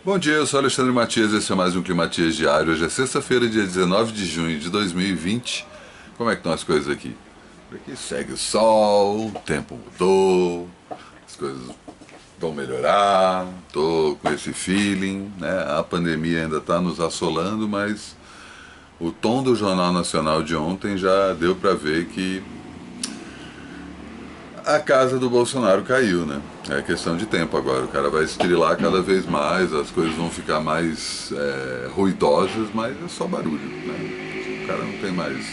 Bom dia, eu sou Alexandre Matias, esse é mais um Climatias Diário. Hoje é sexta-feira, dia 19 de junho de 2020. Como é que estão as coisas aqui? Por aqui segue o sol, o tempo mudou, as coisas vão melhorar, tô com esse feeling, né? A pandemia ainda está nos assolando, mas o tom do Jornal Nacional de ontem já deu para ver que a casa do Bolsonaro caiu, né? É questão de tempo agora. O cara vai estrilar cada vez mais, as coisas vão ficar mais ruidosas, mas é só barulho, né? O cara não tem mais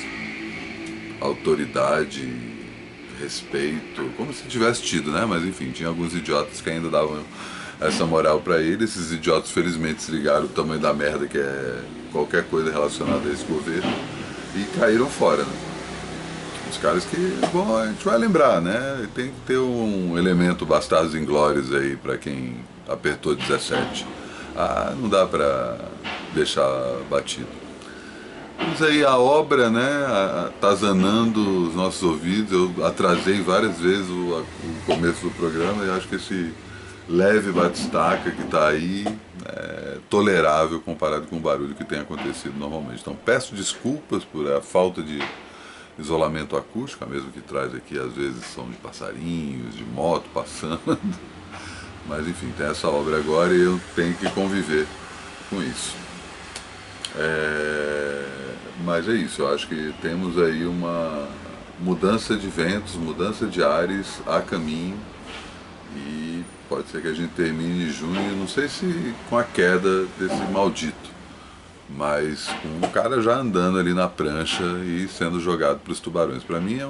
autoridade, respeito, como se tivesse tido, né? Mas enfim, tinha alguns idiotas que ainda davam essa moral pra ele. Esses idiotas felizmente se ligaram o tamanho da merda que é qualquer coisa relacionada a esse governo e caíram fora, né? Os caras que, bom, a gente vai lembrar, né? Tem que ter um elemento Bastardos Inglórios aí pra quem apertou 17. Ah, não dá pra deixar batido. Mas aí a obra, né, atazanando os nossos ouvidos. Eu atrasei várias vezes o começo do programa e acho que esse leve batistaca que está aí é tolerável comparado com o barulho que tem acontecido normalmente. Então peço desculpas por a falta de isolamento acústico, mesmo que traz aqui às vezes som de passarinhos, de moto passando. Mas enfim, tem essa obra agora e eu tenho que conviver com isso. Mas é isso, eu acho que temos aí uma mudança de ventos, mudança de ares a caminho e pode ser que a gente termine em junho, não sei se com a queda desse maldito, mas com o cara já andando ali na prancha e sendo jogado para os tubarões. Para mim é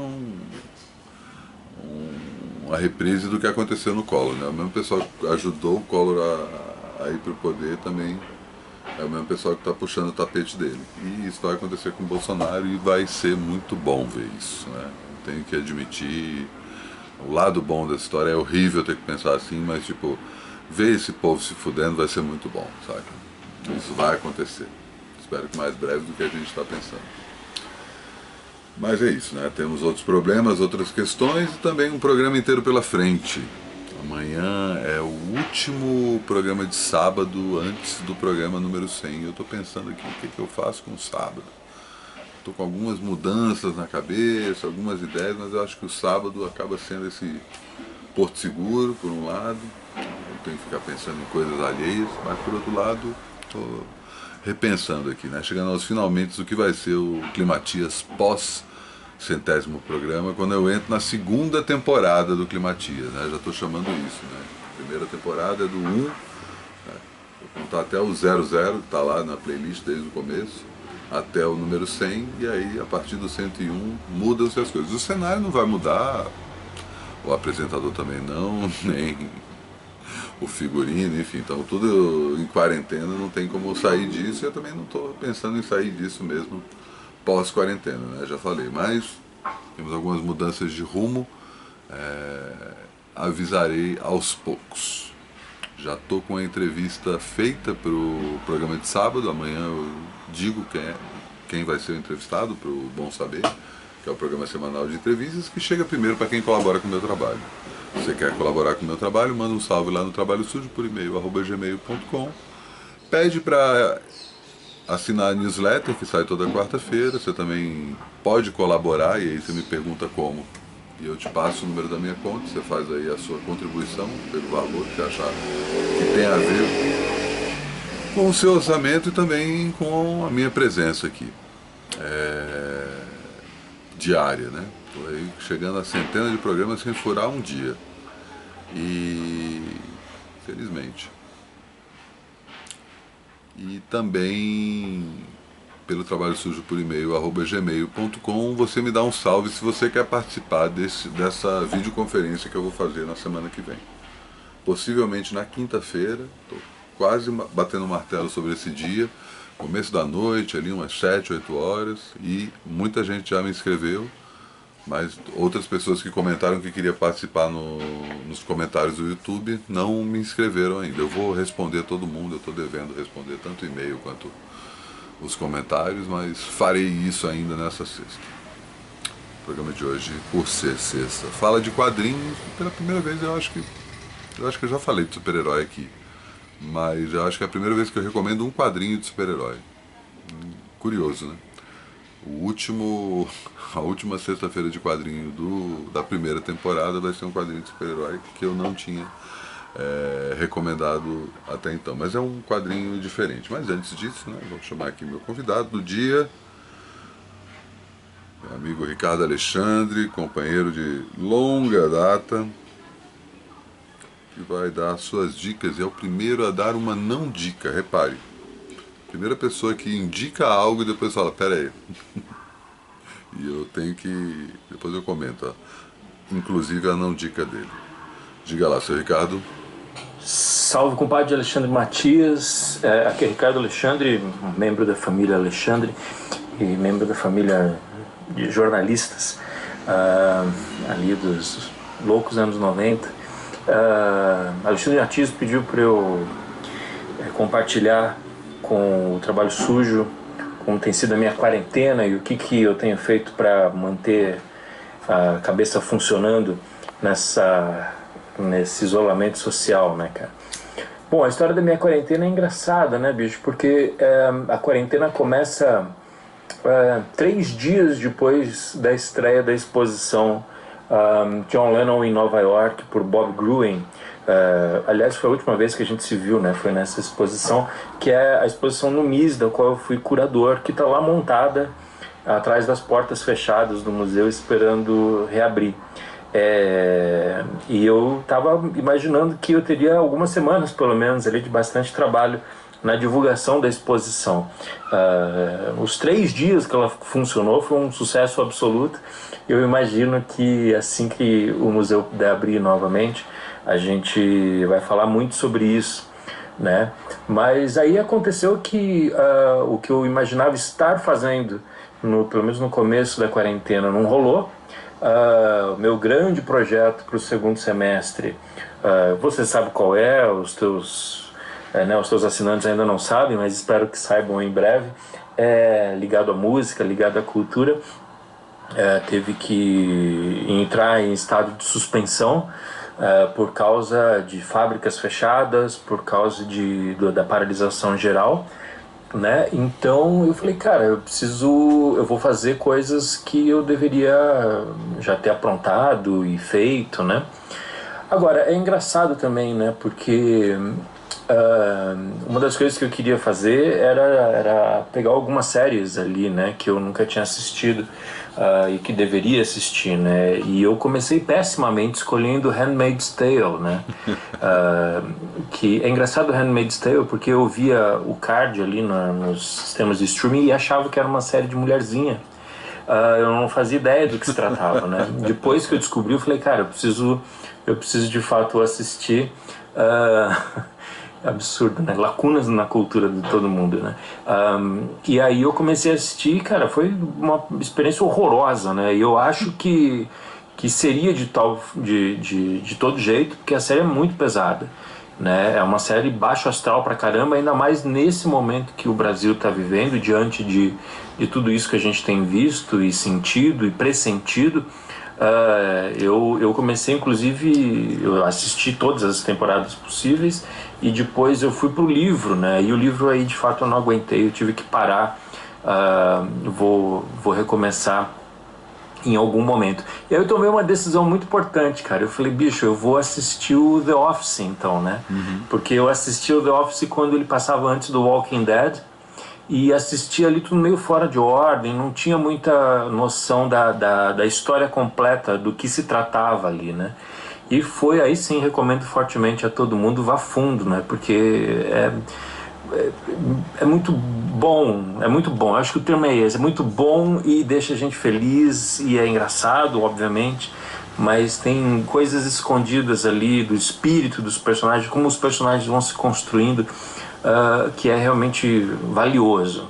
uma reprise do que aconteceu no Collor, né? O mesmo pessoal que ajudou o Collor a ir para o poder também é o mesmo pessoal que está puxando o tapete dele. E isso vai acontecer com o Bolsonaro e vai ser muito bom ver isso, né? Tenho que admitir, o lado bom dessa história é horrível ter que pensar assim, mas tipo, ver esse povo se fudendo vai ser muito bom, sabe? Isso vai acontecer. Espero que mais breve do que a gente está pensando. Mas é isso, né? Temos outros problemas, outras questões e também um programa inteiro pela frente. Amanhã é o último programa de sábado antes do programa número 100. Eu estou pensando aqui o que eu faço com o sábado. Estou com algumas mudanças na cabeça, algumas ideias, mas eu acho que o sábado acaba sendo esse porto seguro, por um lado. Eu tenho que ficar pensando em coisas alheias, mas por outro lado, estou repensando aqui, né? Chegando aos finalmente do que vai ser o Climatias pós centésimo programa, quando eu entro na segunda temporada do Climatias, né? Já estou chamando isso, né? A primeira temporada é do 1, né? Vou contar até o 00, que está lá na playlist desde o começo, até o número 100, e aí a partir do 101 mudam-se as coisas. O cenário não vai mudar, o apresentador também não, nem o figurino, enfim, então tudo em quarentena, não tem como sair disso, e eu também não estou pensando em sair disso mesmo pós-quarentena, né? Já falei, mas temos algumas mudanças de rumo, avisarei aos poucos. Já estou com a entrevista feita para o programa de sábado, amanhã eu digo quem vai ser o entrevistado, para o Bom Saber, que é o programa semanal de entrevistas, que chega primeiro para quem colabora com o meu trabalho. Se você quer colaborar com o meu trabalho, manda um salve lá no Trabalho Sujo por e-mail, @gmail.com. Pede para assinar a newsletter que sai toda quarta-feira. Você também pode colaborar e aí você me pergunta como. E eu te passo o número da minha conta, você faz aí a sua contribuição pelo valor que você achar que tem a ver com o seu orçamento e também com a minha presença aqui. Diária, né? Estou aí chegando a centenas de programas sem furar um dia. E felizmente. E também pelo Trabalho Sujo por e-mail, @gmail.com, você me dá um salve se você quer participar dessa videoconferência que eu vou fazer na semana que vem. Possivelmente na quinta-feira, estou quase batendo o martelo sobre esse dia, começo da noite, ali umas 7, 8 horas, e muita gente já me inscreveu, mas outras pessoas que comentaram que queria participar nos comentários do YouTube não me inscreveram ainda. Eu vou responder todo mundo, eu estou devendo responder tanto e-mail quanto os comentários, mas farei isso ainda nessa sexta. O programa de hoje, por ser sexta, fala de quadrinhos. Pela primeira vez eu acho que eu já falei de super-herói aqui, mas eu acho que é a primeira vez que eu recomendo um quadrinho de super-herói. Curioso, né? O último, a última sexta-feira de quadrinho da primeira temporada vai ser um quadrinho de super-herói que eu não tinha recomendado até então. Mas é um quadrinho diferente. Mas antes disso, né, vou chamar aqui meu convidado do dia, meu amigo Ricardo Alexandre, companheiro de longa data, que vai dar suas dicas. E é o primeiro a dar uma não dica, repare. Primeira pessoa que indica algo e depois fala, pera aí. E eu tenho que... depois eu comento, ó. Inclusive a não dica dele. Diga lá, seu Ricardo. Salve, compadre Alexandre Matias. Aqui é Ricardo Alexandre, membro da família Alexandre e membro da família de jornalistas ali dos loucos anos 90. Alexandre Matias pediu para eu compartilhar com o trabalho sujo, como tem sido a minha quarentena e o que eu tenho feito para manter a cabeça funcionando nesse isolamento social, né, cara? Bom, a história da minha quarentena é engraçada, né, bicho? Porque a quarentena começa 3 dias depois da estreia da exposição John Lennon em Nova York por Bob Gruen. Aliás, foi a última vez que a gente se viu, né? Foi nessa exposição, que é a exposição no MIS, da qual eu fui curador, que está lá montada atrás das portas fechadas do museu, esperando reabrir. E eu estava imaginando que eu teria algumas semanas, pelo menos, ali de bastante trabalho na divulgação da exposição. Os 3 dias que ela funcionou foi um sucesso absoluto. Eu imagino que assim que o museu puder abrir novamente, a gente vai falar muito sobre isso, né? Mas aí aconteceu que o que eu imaginava estar fazendo, pelo menos no começo da quarentena, não rolou. O meu grande projeto para o segundo semestre, você sabe qual é, os teus assinantes ainda não sabem, mas espero que saibam em breve, ligado à música, ligado à cultura. Teve que entrar em estado de suspensão por causa de fábricas fechadas, por causa da paralisação geral, né? Então eu falei, cara, eu vou fazer coisas que eu deveria já ter aprontado e feito, né? Agora, é engraçado também, né? Porque uma das coisas que eu queria fazer era pegar algumas séries ali, né? Que eu nunca tinha assistido e que deveria assistir, né? E eu comecei pessimamente escolhendo Handmaid's Tale, né? Que é engraçado Handmaid's Tale porque eu via o card ali nos sistemas de streaming e achava que era uma série de mulherzinha. Eu não fazia ideia do que se tratava, né? Depois que eu descobri, eu falei, cara, eu preciso de fato assistir. Absurdo, né? Lacunas na cultura de todo mundo, né? E aí eu comecei a assistir, cara, foi uma experiência horrorosa, né? E eu acho que seria de todo jeito, porque a série é muito pesada, né? É uma série baixo astral pra caramba, ainda mais nesse momento que o Brasil está vivendo, diante de tudo isso que a gente tem visto e sentido e pressentido. Eu comecei, inclusive, eu assisti todas as temporadas possíveis e depois eu fui pro livro, né? E o livro aí, de fato, eu não aguentei, eu tive que parar. Vou recomeçar em algum momento. E aí eu tomei uma decisão muito importante, cara. Eu falei, bicho, eu vou assistir o The Office, então, né? Porque eu assisti o The Office quando ele passava antes do Walking Dead e assistia ali tudo meio fora de ordem, não tinha muita noção da história completa, do que se tratava ali, né? E foi aí sim, recomendo fortemente a todo mundo, vá fundo, né? Porque é muito bom, é muito bom. Eu acho que o termo é esse, é muito bom e deixa a gente feliz e é engraçado, obviamente, mas tem coisas escondidas ali do espírito dos personagens, como os personagens vão se construindo, que é realmente valioso,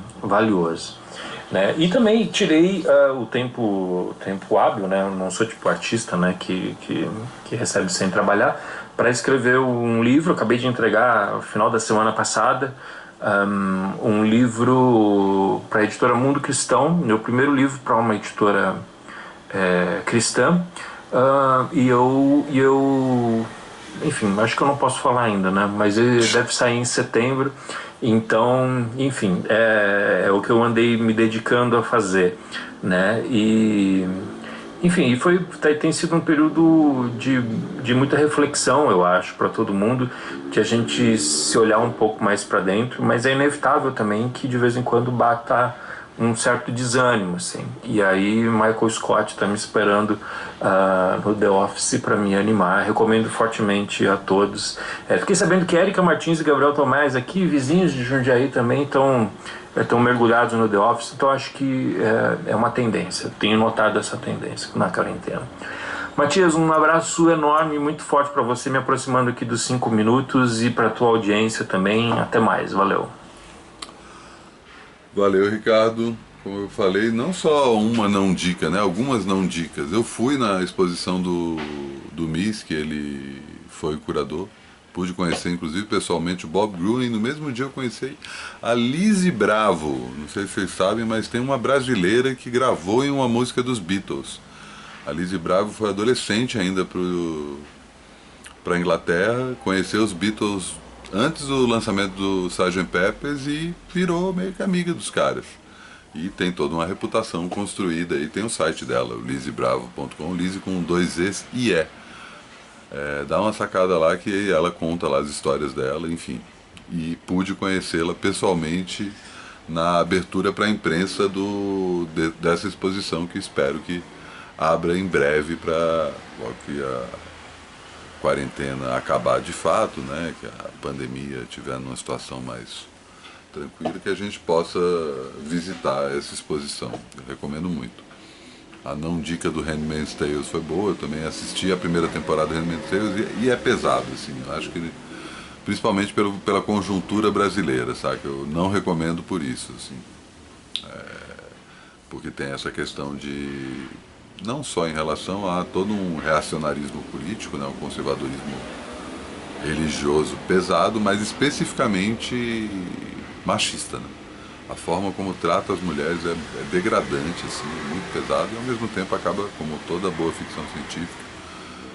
né? E também tirei o tempo hábil, né? Eu não sou tipo artista, né? Que recebe sem trabalhar, para escrever um livro. Acabei de entregar no final da semana passada um livro para a editora Mundo Cristão, meu primeiro livro para uma editora cristã, e eu enfim, acho que eu não posso falar ainda, né? Mas ele deve sair em setembro. Então, enfim, é o que eu andei me dedicando a fazer, né? Enfim, tem sido um período de muita reflexão, eu acho, para todo mundo, de a gente se olhar um pouco mais para dentro, mas é inevitável também que de vez em quando bata um certo desânimo, assim. E aí Michael Scott está me esperando no The Office para me animar. Recomendo fortemente a todos. Fiquei sabendo que Érica Martins e Gabriel Tomás, aqui vizinhos de Jundiaí, também estão mergulhados no The Office, então acho que é uma tendência. Tenho notado essa tendência na quarentena. Matias, um abraço enorme, muito forte para você, me aproximando aqui dos 5 minutos, e para a tua audiência também. Até mais, valeu. Valeu, Ricardo. Como eu falei, não só uma não dica, né? Algumas não dicas. Eu fui na exposição do MIS, que ele foi o curador. Pude conhecer, inclusive, pessoalmente o Bob Gruen. No mesmo dia eu conheci a Lizzy Bravo. Não sei se vocês sabem, mas tem uma brasileira que gravou em uma música dos Beatles. A Lizzy Bravo foi adolescente ainda para a Inglaterra, conheceu os Beatles antes do lançamento do Sgt. Peppers e virou meio que amiga dos caras. E tem toda uma reputação construída. E tem o site dela, o lizzybravo.com, Lizzy com 2 Es e E. Dá uma sacada lá que ela conta lá as histórias dela, enfim. E pude conhecê-la pessoalmente na abertura para a imprensa dessa exposição, que espero que abra em breve, para logo que a quarentena acabar de fato, né, que a pandemia estiver numa situação mais tranquila, que a gente possa visitar essa exposição. Eu recomendo muito. A não dica do Handmaid's Tales foi boa, eu também assisti a primeira temporada do Handmaid's Tales e é pesado, assim, eu acho que principalmente pela conjuntura brasileira, sabe, que eu não recomendo por isso, assim, porque tem essa questão de, não só em relação a todo um reacionarismo político, né, um conservadorismo religioso pesado, mas especificamente machista, né? A forma como trata as mulheres é degradante, assim, muito pesado, e ao mesmo tempo acaba, como toda boa ficção científica,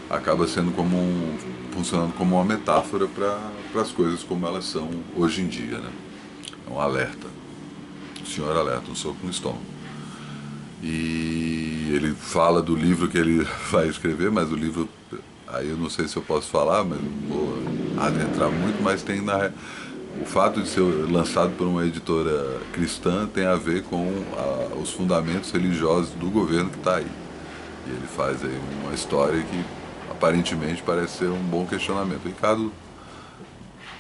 acaba sendo funcionando como uma metáfora para as coisas como elas são hoje em dia, né? É um alerta, um senhor alerta, um soco no estômago. E ele fala do livro que ele vai escrever, mas o livro, aí eu não sei se eu posso falar, mas não vou adentrar muito, mas tem o fato de ser lançado por uma editora cristã tem a ver com os fundamentos religiosos do governo que está aí. E ele faz aí uma história que aparentemente parece ser um bom questionamento. O Ricardo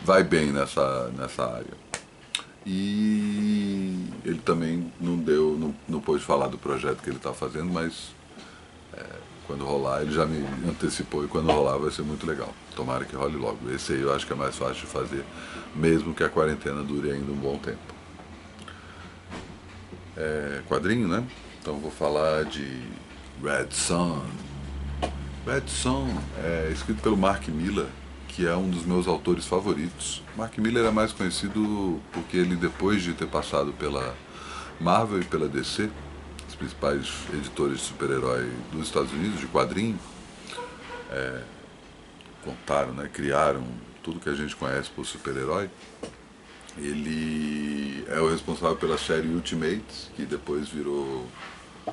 vai bem nessa área. E ele também não pôde falar do projeto que ele está fazendo, mas quando rolar, ele já me antecipou, e quando rolar vai ser muito legal. Tomara que role logo. Esse aí eu acho que é mais fácil de fazer, mesmo que a quarentena dure ainda um bom tempo. Quadrinho, né? Então vou falar de Red Son. Red Son é escrito pelo Mark Millar, que é um dos meus autores favoritos. Mark Millar é mais conhecido porque ele, depois de ter passado pela Marvel e pela DC, os principais editores de super-herói dos Estados Unidos, de quadrinho, contaram, né, criaram tudo que a gente conhece por super-herói. Ele é o responsável pela série Ultimates, que depois virou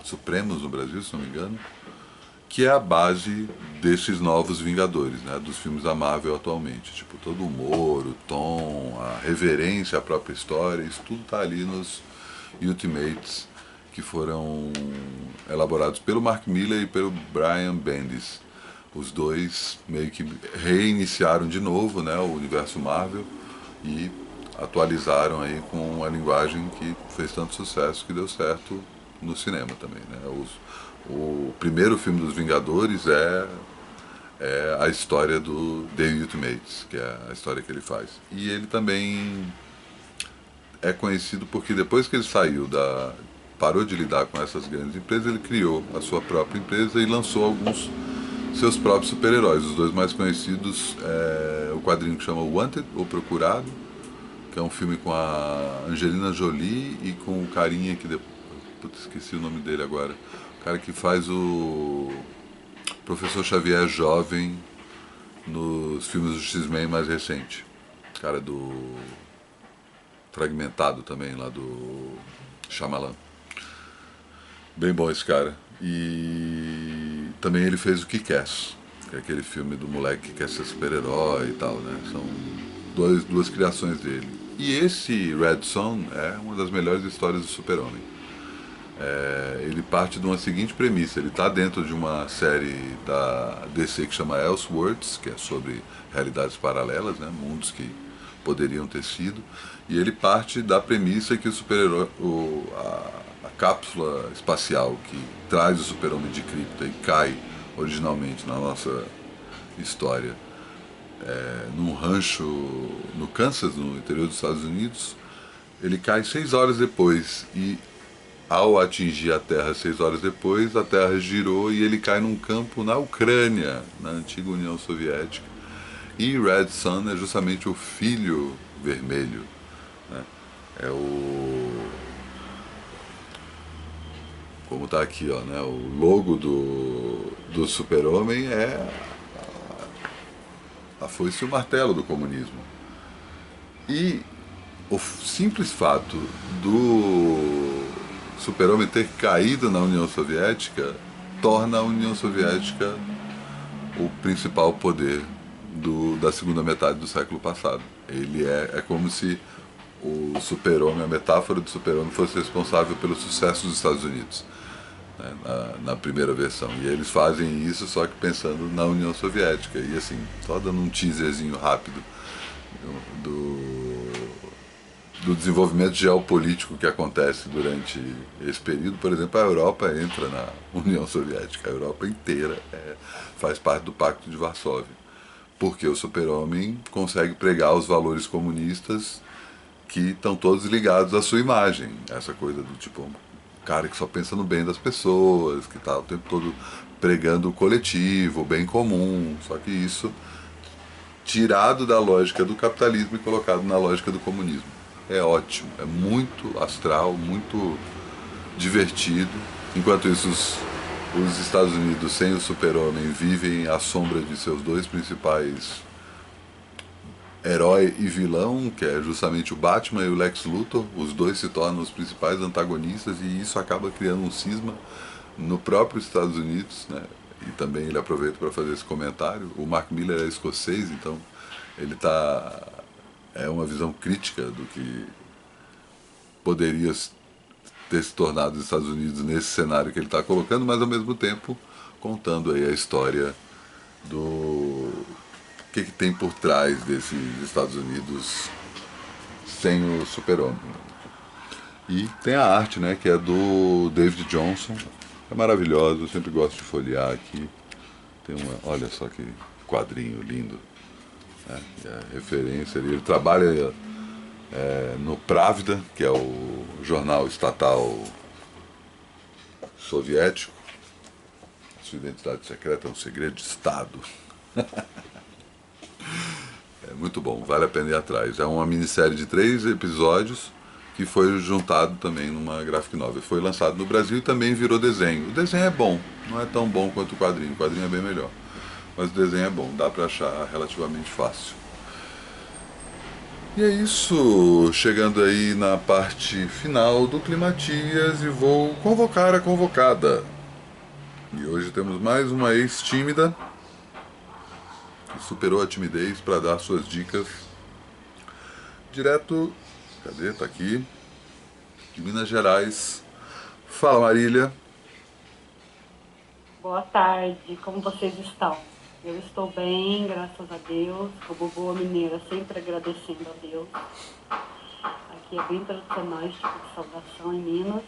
Supremos no Brasil, se não me engano, que é a base desses novos Vingadores, né, dos filmes da Marvel atualmente. Tipo, todo o humor, o tom, a reverência à própria história, isso tudo está ali nos Ultimates, que foram elaborados pelo Mark Millar e pelo Brian Bendis. Os dois meio que reiniciaram de novo, né, o universo Marvel e atualizaram aí com a linguagem que fez tanto sucesso, que deu certo no cinema também, né? O primeiro filme dos Vingadores é a história do The Ultimates, que é a história que ele faz. E ele também é conhecido porque depois que ele parou de lidar com essas grandes empresas, ele criou a sua própria empresa e lançou alguns seus próprios super-heróis. Os dois mais conhecidos é o quadrinho que chama Wanted, ou Procurado, que é um filme com a Angelina Jolie e com o carinha que esqueci o nome dele agora, o cara que faz o Professor Xavier jovem nos filmes do X-Men mais recente. Cara do Fragmentado também, lá do Shyamalan. Bem bom esse cara. E também ele fez o Kick-Ass, que é aquele filme do moleque que quer ser super-herói e tal, né? São duas criações dele. E esse Red Son é uma das melhores histórias do Super-Homem. Ele parte de uma seguinte premissa: ele está dentro de uma série da DC que chama Elseworlds, que é sobre realidades paralelas, né? Mundos que poderiam ter sido, e ele parte da premissa que o super-herói, a cápsula espacial que traz o super-homem de Krypton e cai originalmente na nossa história num rancho no Kansas, no interior dos Estados Unidos, ele cai 6 horas depois, e ao atingir a Terra 6 horas depois, a Terra girou e ele cai num campo na Ucrânia, na antiga União Soviética. E Red Son é justamente o filho vermelho, né? É o... Como está aqui, ó, né? O logo do Super-Homem é a foice e o martelo do comunismo. E o simples fato do Super-Homem ter caído na União Soviética torna a União Soviética o principal poder da segunda metade do século passado. Ele é como se o Super-Homem, a metáfora do Super-Homem, fosse responsável pelo sucesso dos Estados Unidos, né, na primeira versão. E eles fazem isso só que pensando na União Soviética. E assim, só dando um teaserzinho rápido do desenvolvimento geopolítico que acontece durante esse período. Por exemplo, a Europa entra na União Soviética. A Europa inteira faz parte do Pacto de Varsóvia, porque o Super-Homem consegue pregar os valores comunistas que estão todos ligados à sua imagem. Essa coisa do tipo, um cara que só pensa no bem das pessoas, que está o tempo todo pregando o coletivo, o bem comum. Só que isso tirado da lógica do capitalismo e colocado na lógica do comunismo. É ótimo, é muito astral, muito divertido. Enquanto isso, os Estados Unidos sem o Super-Homem vivem à sombra de seus dois principais herói e vilão, que é justamente o Batman e o Lex Luthor. Os dois se tornam os principais antagonistas e isso acaba criando um cisma no próprio Estados Unidos, né? E também ele aproveita para fazer esse comentário. O Mark Miller é escocês, então ele é uma visão crítica do que poderia ter se tornado os Estados Unidos nesse cenário que ele está colocando, mas ao mesmo tempo contando aí a história do que tem por trás desses Estados Unidos sem o Super-Homem. E tem a arte, né, que é do David Johnson, é maravilhosa, eu sempre gosto de folhear aqui. Tem olha só que quadrinho lindo, né, que é a referência ali. Ele trabalha no Pravda, que é o jornal estatal soviético. Sua identidade secreta é um segredo de Estado. É muito bom, vale a pena ir atrás. É uma minissérie de 3 episódios que foi juntado também numa graphic novel. Foi lançado no Brasil e também virou desenho. O desenho é bom, não é tão bom quanto o quadrinho é bem melhor. Mas o desenho é bom, dá pra achar relativamente fácil. E é isso, chegando aí na parte final do Climatias e vou convocar a convocada. E hoje temos mais uma ex-tímida que superou a timidez para dar suas dicas direto, cadê? Tá aqui, de Minas Gerais. Fala, Marília. Boa tarde, como vocês estão? Eu estou bem, graças a Deus, como boa mineira, sempre agradecendo a Deus. Aqui é bem tradicional esse tipo de saudação em Minas.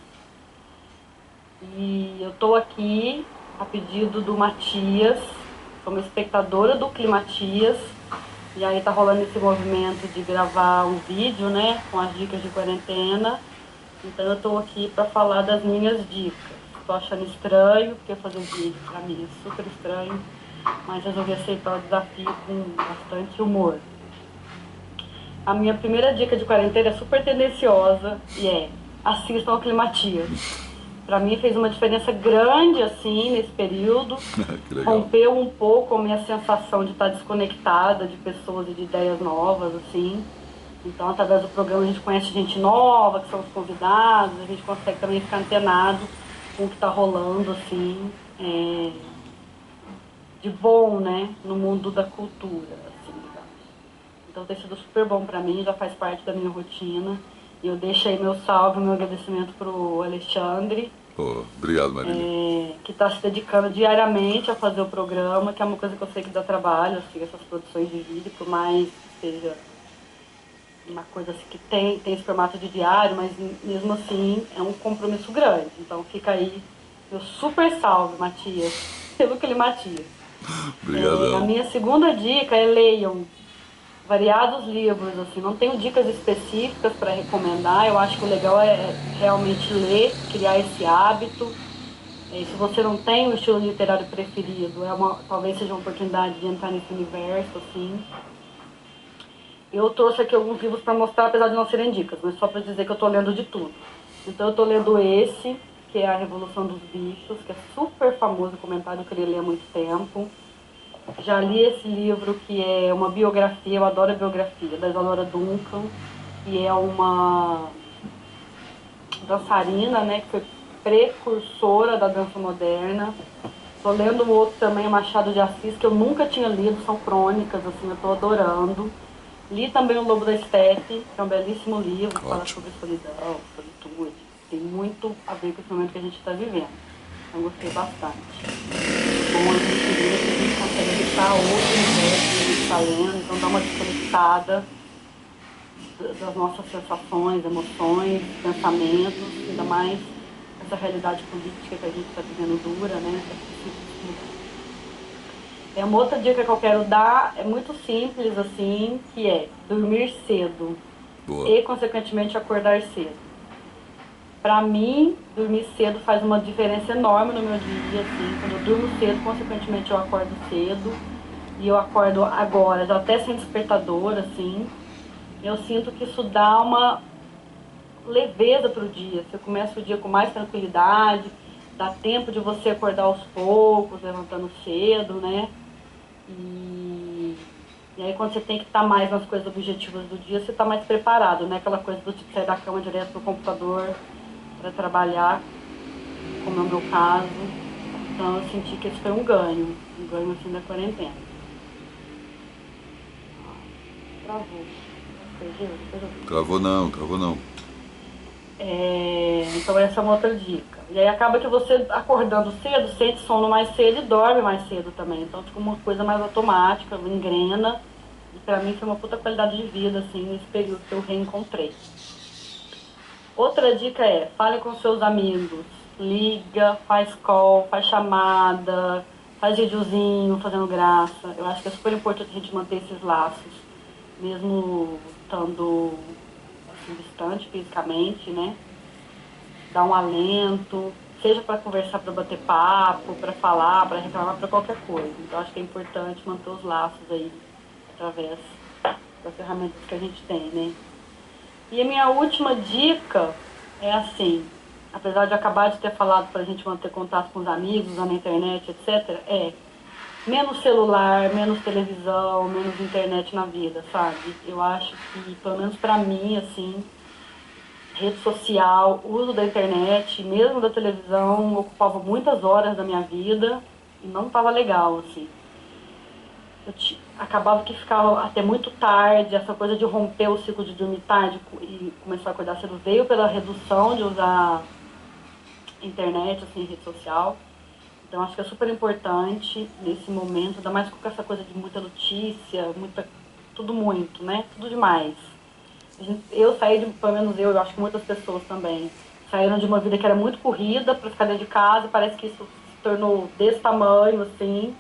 E eu estou aqui a pedido do Matias, como espectadora do Climatias, e aí tá rolando esse movimento de gravar um vídeo, né, com as dicas de quarentena. Então eu estou aqui para falar das minhas dicas. Estou achando estranho, porque fazer vídeo para mim é super estranho, mas resolvi aceitar o desafio com bastante humor. A minha primeira dica de quarentena é super tendenciosa e assistam ao Climatias. para mim fez uma diferença grande, assim, nesse período. Que legal. Rompeu um pouco a minha sensação de estar desconectada de pessoas e de ideias novas, assim. Então, através do programa, a gente conhece gente nova, que são os convidados, a gente consegue também ficar antenado com o que está rolando, assim, de bom, né, no mundo da cultura, assim, digamos. Então, tem sido super bom para mim, já faz parte da minha rotina. E eu deixo aí meu salve, meu agradecimento pro Alexandre, Pô, obrigado, Marília. que está se dedicando diariamente a fazer o programa, que é uma coisa que eu sei que dá trabalho, assim, essas produções de vídeo, por mais que seja uma coisa assim, que tem esse formato de diário, mas mesmo assim é um compromisso grande. Então fica aí meu super salve, Matias, pelo Climatias. A Obrigadão. minha segunda dica é leiam variados livros, assim, não tenho dicas específicas para recomendar, eu acho que o legal é realmente ler, criar esse hábito. Se você não tem um estilo literário preferido, talvez seja uma oportunidade de entrar nesse universo, assim. Eu trouxe aqui alguns livros para mostrar, apesar de não serem dicas, mas só para dizer que eu estou lendo de tudo. Então eu estou lendo esse, que é A Revolução dos Bichos, que é super famoso, comentário que eu li há muito tempo. Já li esse livro, que é uma biografia, eu adoro a biografia, da Isadora Duncan, que é uma dançarina, né, que foi precursora da dança moderna. Estou lendo um outro também, Machado de Assis, que eu nunca tinha lido, são crônicas, assim, eu estou adorando. Li também O Lobo da Estepe, que é um belíssimo livro, que fala sobre solidão, solitude. Tem muito a ver com esse momento que a gente está vivendo. Então gostei bastante. Bom, a gente vê que a gente consegue evitar outro universo que a gente está lendo, então dá uma desconectada das nossas sensações, emoções, pensamentos, ainda mais essa realidade política que a gente está vivendo dura, né? Uma outra dica que eu quero dar é muito simples, assim, que é dormir cedo. Boa. E, consequentemente, acordar cedo. Para mim, dormir cedo faz uma diferença enorme no meu dia, assim. Quando eu durmo cedo, consequentemente, eu acordo cedo. E eu acordo agora, já até sem despertador, assim. Eu sinto que isso dá uma leveza pro dia. Você começa o dia com mais tranquilidade, dá tempo de você acordar aos poucos, levantando cedo, né? E aí quando você tem que estar mais nas coisas objetivas do dia, você está mais preparado, né? Aquela coisa do tipo sair da cama direto pro computador para trabalhar, como é o meu caso. Então eu senti que esse foi um ganho assim da quarentena. Travou. Perdeu? Travou não, travou não. Então essa é uma outra dica. E aí acaba que você acordando cedo, sente sono mais cedo e dorme mais cedo também. Então fica uma coisa mais automática, engrena. E pra mim foi uma puta qualidade de vida, assim, nesse período que eu reencontrei. Outra dica é, fale com seus amigos. Liga, faz call, faz chamada, faz videozinho, fazendo graça. Eu acho que é super importante a gente manter esses laços, mesmo estando assim, distante fisicamente, né? Dar um alento, seja para conversar, para bater papo, para falar, para reclamar, para qualquer coisa. Então acho que é importante manter os laços aí através das ferramentas que a gente tem, né? E a minha última dica é assim, apesar de acabar de ter falado para a gente manter contato com os amigos, usar na internet, etc., menos celular, menos televisão, menos internet na vida, sabe? Eu acho que, pelo menos para mim, assim, rede social, uso da internet, mesmo da televisão, ocupava muitas horas da minha vida e não estava legal, assim. Acabava que ficava até muito tarde, essa coisa de romper o ciclo de dormir tarde e começar a acordar cedo veio pela redução de usar internet, assim, rede social. Então acho que é super importante nesse momento, ainda mais com essa coisa de muita notícia, tudo muito, né? Tudo demais. Eu saí, pelo menos eu acho que muitas pessoas também, saíram de uma vida que era muito corrida para ficar dentro de casa e parece que isso se tornou desse tamanho, assim,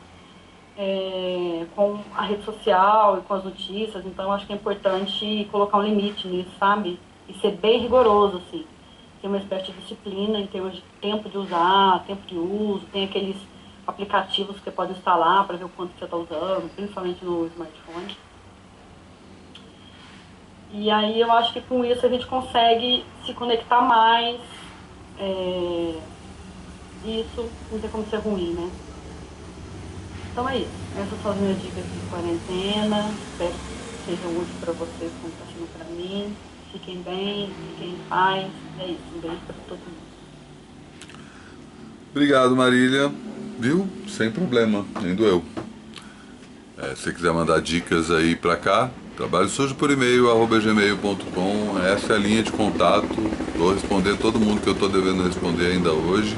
com a rede social e com as notícias. Então eu acho que é importante colocar um limite nisso, sabe? E ser bem rigoroso, assim. Ter uma espécie de disciplina em termos de tempo de usar, tempo de uso, tem aqueles aplicativos que você pode instalar para ver o quanto você está usando, principalmente no smartphone. E aí eu acho que com isso a gente consegue se conectar mais, E isso não tem como ser ruim, né? Então é isso. Essas são as minhas dicas de quarentena. Espero que sejam úteis para vocês, como está sendo para mim. Fiquem bem, fiquem em paz. É isso. Um beijo para todo mundo. Obrigado, Marília. Viu? Sem problema, nem doeu. Se você quiser mandar dicas aí pra cá, trabalho sujo por e-mail, @gmail.com. Essa é a linha de contato. Vou responder todo mundo que eu tô devendo responder ainda hoje.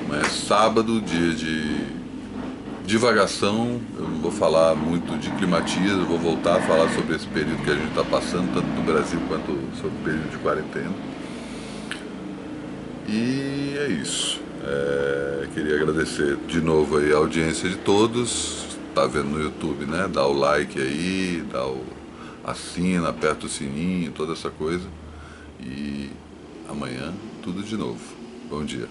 Mas sábado, dia de divagação, eu não vou falar muito de climatias, eu vou voltar a falar sobre esse período que a gente está passando, tanto no Brasil quanto sobre o período de quarentena. E é isso. Queria agradecer de novo aí a audiência de todos. Tá vendo no YouTube, né? Dá o like aí, assina, aperta o sininho, toda essa coisa. E amanhã tudo de novo. Bom dia.